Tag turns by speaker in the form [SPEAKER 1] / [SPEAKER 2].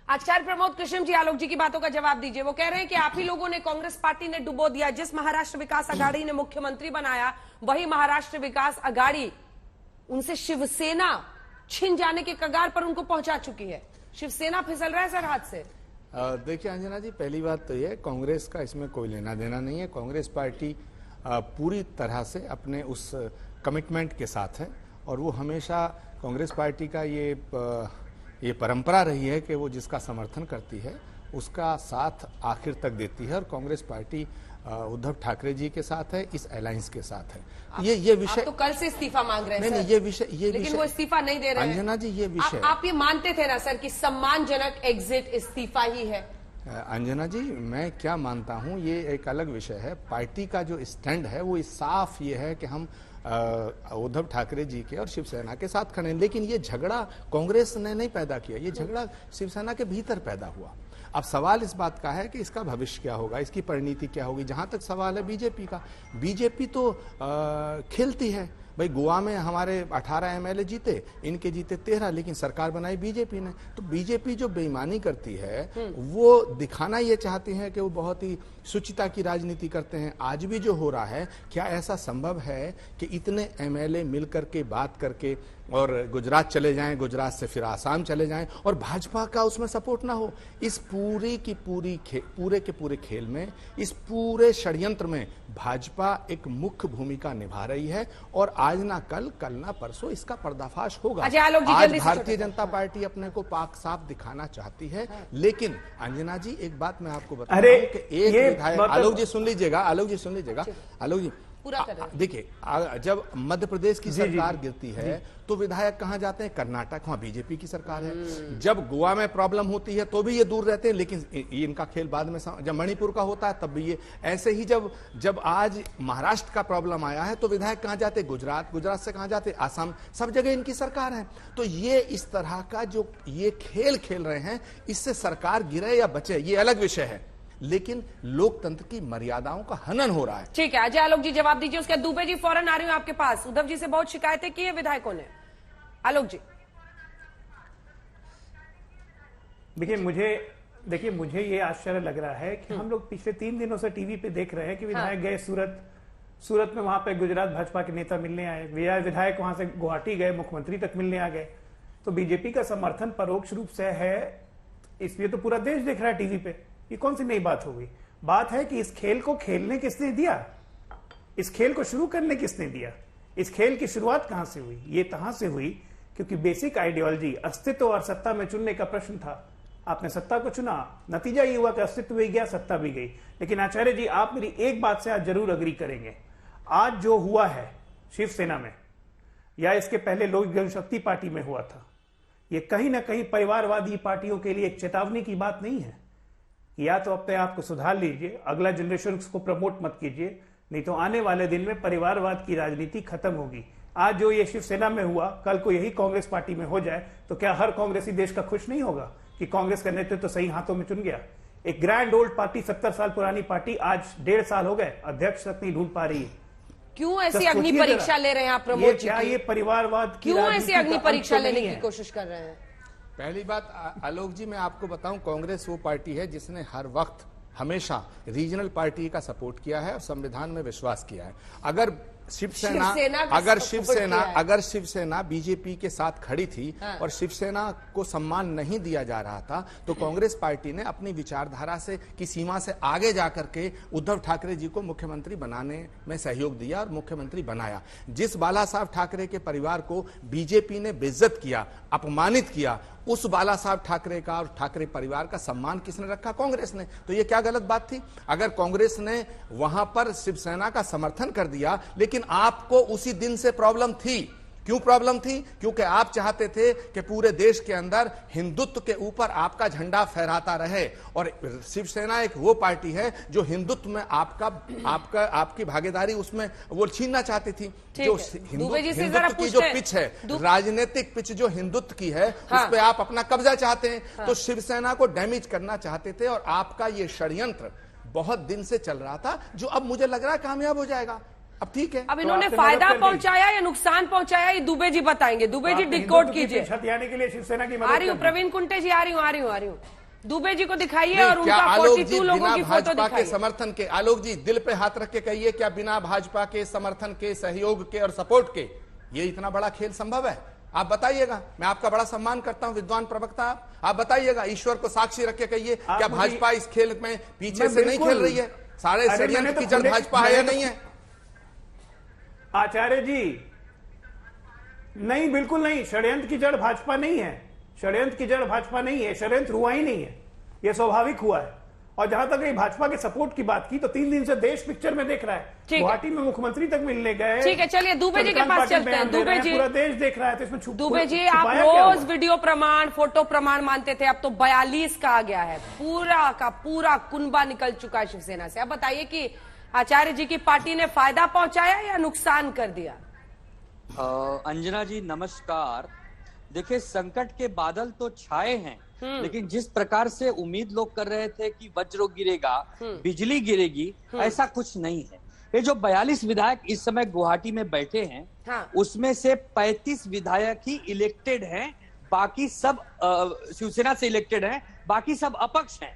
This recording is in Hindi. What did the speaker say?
[SPEAKER 1] आचार्य प्रमोद कृष्ण जी, आलोक जी की बातों का जवाब दीजिए। वो कह रहे हैं कि आप ही लोगों ने, कांग्रेस पार्टी ने डुबो दिया। जिस महाराष्ट्र विकास आघाड़ी ने मुख्यमंत्री बनाया, वही महाराष्ट्र विकास आघाड़ी उनसे शिवसेना छिन जाने के कगार पर उनको पहुंचा चुकी है। शिवसेना फिसल रहा है सर हाथ से।
[SPEAKER 2] देखिए अंजना जी, पहली बात तो यह, कांग्रेस का इसमें कोई लेना देना नहीं है। कांग्रेस पार्टी पूरी तरह से अपने उस कमिटमेंट के साथ है और वो हमेशा कांग्रेस पार्टी का ये परंपरा रही है कि वो जिसका समर्थन करती है उसका साथ आखिर तक देती है और कांग्रेस पार्टी उद्धव ठाकरे जी के साथ है, इस अलायंस के साथ है। ये विषय
[SPEAKER 1] आप तो कल से इस्तीफा मांग रहे हैं।
[SPEAKER 2] नहीं, ये विषय
[SPEAKER 1] लेकिन वो इस्तीफा नहीं दे रहे हैं।
[SPEAKER 2] अंजना जी, ये विषय
[SPEAKER 1] आप ये मानते थे ना सर कि सम्मानजनक एग्जिट इस्तीफा ही है?
[SPEAKER 2] अंजना जी, मैं क्या मानता हूं ये एक अलग विषय है। पार्टी का जो स्टैंड है वो साफ ये है कि हम उद्धव ठाकरे जी के और शिवसेना के साथ खड़े हैं। लेकिन ये झगड़ा कांग्रेस ने नहीं पैदा किया, ये झगड़ा शिवसेना के भीतर पैदा हुआ। अब सवाल इस बात का है कि इसका भविष्य क्या होगा, इसकी परिणति क्या होगी। जहां तक सवाल है बीजेपी का, बीजेपी तो खेलती है भाई। गोवा में हमारे 18 एमएलए जीते, इनके जीते 13, लेकिन सरकार बनाई बीजेपी ने। तो बीजेपी जो बेईमानी करती है वो दिखाना ये चाहती है कि वो बहुत ही शुचिता की राजनीति करते हैं। आज भी जो हो रहा है, क्या ऐसा संभव है कि इतने एमएलए मिलकर के बात करके और गुजरात चले जाएं, गुजरात से फिर आसाम चले जाएं और भाजपा का उसमें सपोर्ट ना हो? इस पूरे के पूरे खेल में, इस पूरे षड्यंत्र में भाजपा एक मुख्य भूमिका निभा रही है और आज ना कल ना परसों इसका पर्दाफाश होगा। आज भारतीय जनता पार्टी अपने को पाक साफ दिखाना चाहती है। लेकिन अंजना जी, एक बात मैं आपको बता रहा हूं कि एक विधायक, आलोक जी सुन लीजिएगा, आलोक जी देखिए, जब मध्य प्रदेश की सरकार गिरती है तो विधायक कहां जाते हैं? कर्नाटक, वहां बीजेपी की सरकार है। जब गोवा में प्रॉब्लम होती है तो भी ये दूर रहते हैं, लेकिन इनका खेल बाद में, जब मणिपुर का होता है तब भी ये ऐसे ही। जब आज महाराष्ट्र का प्रॉब्लम आया है तो विधायक कहां जाते? गुजरात से कहां जाते? आसाम। सब जगह इनकी सरकार है। तो ये इस तरह का जो ये खेल खेल रहे हैं, इससे सरकार गिरे या बचे ये अलग विषय है, लेकिन लोकतंत्र की मर्यादाओं का हनन हो रहा है।
[SPEAKER 1] ठीक है, अजय आलोक जी जवाब दीजिए। उसके दुबे जी फौरन आ रही हूं आपके पास। उद्धव जी से बहुत शिकायतें की है विधायकों ने। आलोक जी
[SPEAKER 3] देखिए मुझे ये आश्चर्य लग रहा है कि हम लोग पिछले 3 दिनों से टीवी पे देख रहे हैं कि विधायक गए सूरत में, वहां पे गुजरात भाजपा के नेता मिलने आए, विधायक वहां से गुवाहाटी गए, मुख्यमंत्री तक मिलने आ गए। तो बीजेपी का समर्थन परोक्ष रूप से है, इसलिए तो पूरा देश देख रहा है टीवी पे। ये कौन सी नई बात हो गई? बात है कि इस खेल को खेलने किसने दिया, इस खेल को शुरू करने किसने दिया, इस खेल की शुरुआत कहां से हुई? ये कहां से हुई? क्योंकि बेसिक आइडियोलॉजी अस्तित्व और सत्ता में चुनने का प्रश्न था। आपने सत्ता को चुना, नतीजा ये हुआ कि अस्तित्व भी गया, सत्ता भी गई। लेकिन आचार्य जी, आप मेरी एक बात से आज जरूर अग्री करेंगे। आज जो हुआ है शिवसेना में या इसके पहले लोक जनशक्ति पार्टी में हुआ था, ये कहीं ना कहीं परिवारवादी पार्टियों के लिए एक चेतावनी की बात नहीं है? या तो अपने आप को सुधार लीजिए, अगला जनरेशन को प्रमोट मत कीजिए, नहीं तो आने वाले दिन में परिवारवाद की राजनीति खत्म होगी। आज जो ये शिवसेना में हुआ, कल को यही कांग्रेस पार्टी में हो जाए तो क्या हर कांग्रेसी देश का खुश नहीं होगा कि कांग्रेस का नेतृत्व तो सही हाथों में चुन गया? एक ग्रैंड ओल्ड पार्टी, 70 साल पुरानी पार्टी आज 1.5 साल हो गए, अध्यक्ष तक नहीं ढूंढ पा रही है।
[SPEAKER 1] क्यों ऐसी अग्नि परीक्षा ले रहे हैं आप प्रमोद जी?
[SPEAKER 3] क्या ये परिवारवाद
[SPEAKER 1] क्यों ऐसी अग्नि परीक्षा लेने की कोशिश कर रहे हैं?
[SPEAKER 2] पहली बात आलोक जी, मैं आपको बताऊं, कांग्रेस वो पार्टी है जिसने हर वक्त हमेशा रीजनल पार्टी का सपोर्ट किया है और संविधान में विश्वास किया है। अगर शिवसेना बीजेपी के साथ खड़ी थी और शिवसेना को सम्मान नहीं दिया जा रहा था, तो कांग्रेस पार्टी ने अपनी विचारधारा से की सीमा से आगे जाकर के उद्धव ठाकरे जी को मुख्यमंत्री बनाने में सहयोग दिया और मुख्यमंत्री बनाया। जिस बाला साहब ठाकरे के परिवार को बीजेपी ने बेइज्जत किया, अपमानित किया, उस बाला साहब ठाकरे का और ठाकरे परिवार का सम्मान किसने रखा? कांग्रेस ने। तो ये क्या गलत बात थी? अगर कांग्रेस ने वहां पर शिवसेना का समर्थन कर दिया, लेकिन आपको उसी दिन से प्रॉब्लम थी। क्यों प्रॉब्लम थी? क्योंकि आप चाहते थे कि पूरे देश के अंदर हिंदुत्व के ऊपर आपका झंडा फहराता रहे, और शिवसेना एक वो पार्टी है जो हिंदुत्व में आपकी भागीदारी उसमें वो छीनना चाहती थी। जो हिंदुत्व की जो पिच है, राजनीतिक पिच जो हिंदुत्व की है, उस पर आप अपना कब्जा चाहते हैं। तो शिवसेना को डैमेज करना चाहते थे और आपका ये षड्यंत्र बहुत दिन से चल रहा था, जो अब मुझे लग रहा है कामयाब हो जाएगा। अब ठीक है,
[SPEAKER 1] अब इन्होंने फायदा पहुंचाया या नुकसान पहुंचाया, ये दुबे जी बताएंगे। दुबे जी डिकोड कीजिए।
[SPEAKER 3] छत आने के लिए शिवसेना की मदद
[SPEAKER 1] आ रही हूँ, प्रवीण कुंटे जी आ रही हूँ। दुबे जी को दिखाइए
[SPEAKER 2] नहीं,
[SPEAKER 1] और
[SPEAKER 2] क्या
[SPEAKER 1] उनका
[SPEAKER 2] आलोक
[SPEAKER 1] 42
[SPEAKER 2] जी
[SPEAKER 1] लोगों
[SPEAKER 2] बिना
[SPEAKER 1] की फोटो
[SPEAKER 2] भाजपा के
[SPEAKER 1] दिखाइए।
[SPEAKER 2] समर्थन के, आलोक जी दिल पे हाथ रख के कहिए, क्या बिना भाजपा के समर्थन के, सहयोग के और सपोर्ट के ये इतना बड़ा खेल संभव है? आप बताइएगा। मैं आपका बड़ा सम्मान करता हूं, विद्वान प्रवक्ता आप बताइएगा, ईश्वर को साक्षी रख के कहिए, क्या भाजपा इस खेल में पीछे से नहीं खेल रही है? सारे षड्यंत्र की जड़ भाजपा है या नहीं है?
[SPEAKER 3] आचार्य जी, नहीं, बिल्कुल नहीं। षड्यंत्र की जड़ भाजपा नहीं है, षड्यंत्र की जड़ भाजपा नहीं है, षड्यंत्र हुआ ही नहीं है, यह स्वाभाविक हुआ है। और जहां तक भाजपा के सपोर्ट की बात की, तो 3 दिन से देश पिक्चर में देख रहा है, गुवाहाटी में मुख्यमंत्री तक मिलने गए।
[SPEAKER 1] ठीक है, चलिए दुबे जी के पास चलते हैं। दुबे जी,
[SPEAKER 3] पूरा देश देख रहा है, तो इसमें
[SPEAKER 1] दुबे जी आप रोज वीडियो प्रमाण, फोटो प्रमाण मानते थे, अब तो 42 का आ गया है। पूरा का पूरा कुनबा निकल चुका है शिवसेना से। अब बताइए कि आचार्य जी की पार्टी ने फायदा पहुंचाया या नुकसान कर दिया?
[SPEAKER 4] अंजना जी नमस्कार। देखिए, संकट के बादल तो छाए हैं, लेकिन जिस प्रकार से उम्मीद लोग कर रहे थे कि वज्र गिरेगा, बिजली गिरेगी, ऐसा कुछ नहीं है। ये जो 42 विधायक इस समय गुवाहाटी में बैठे हैं,
[SPEAKER 1] हाँ।
[SPEAKER 4] उसमें से 35 विधायक ही इलेक्टेड हैं, बाकी सब शिवसेना से इलेक्टेड हैं, बाकी सब अपक्ष हैं।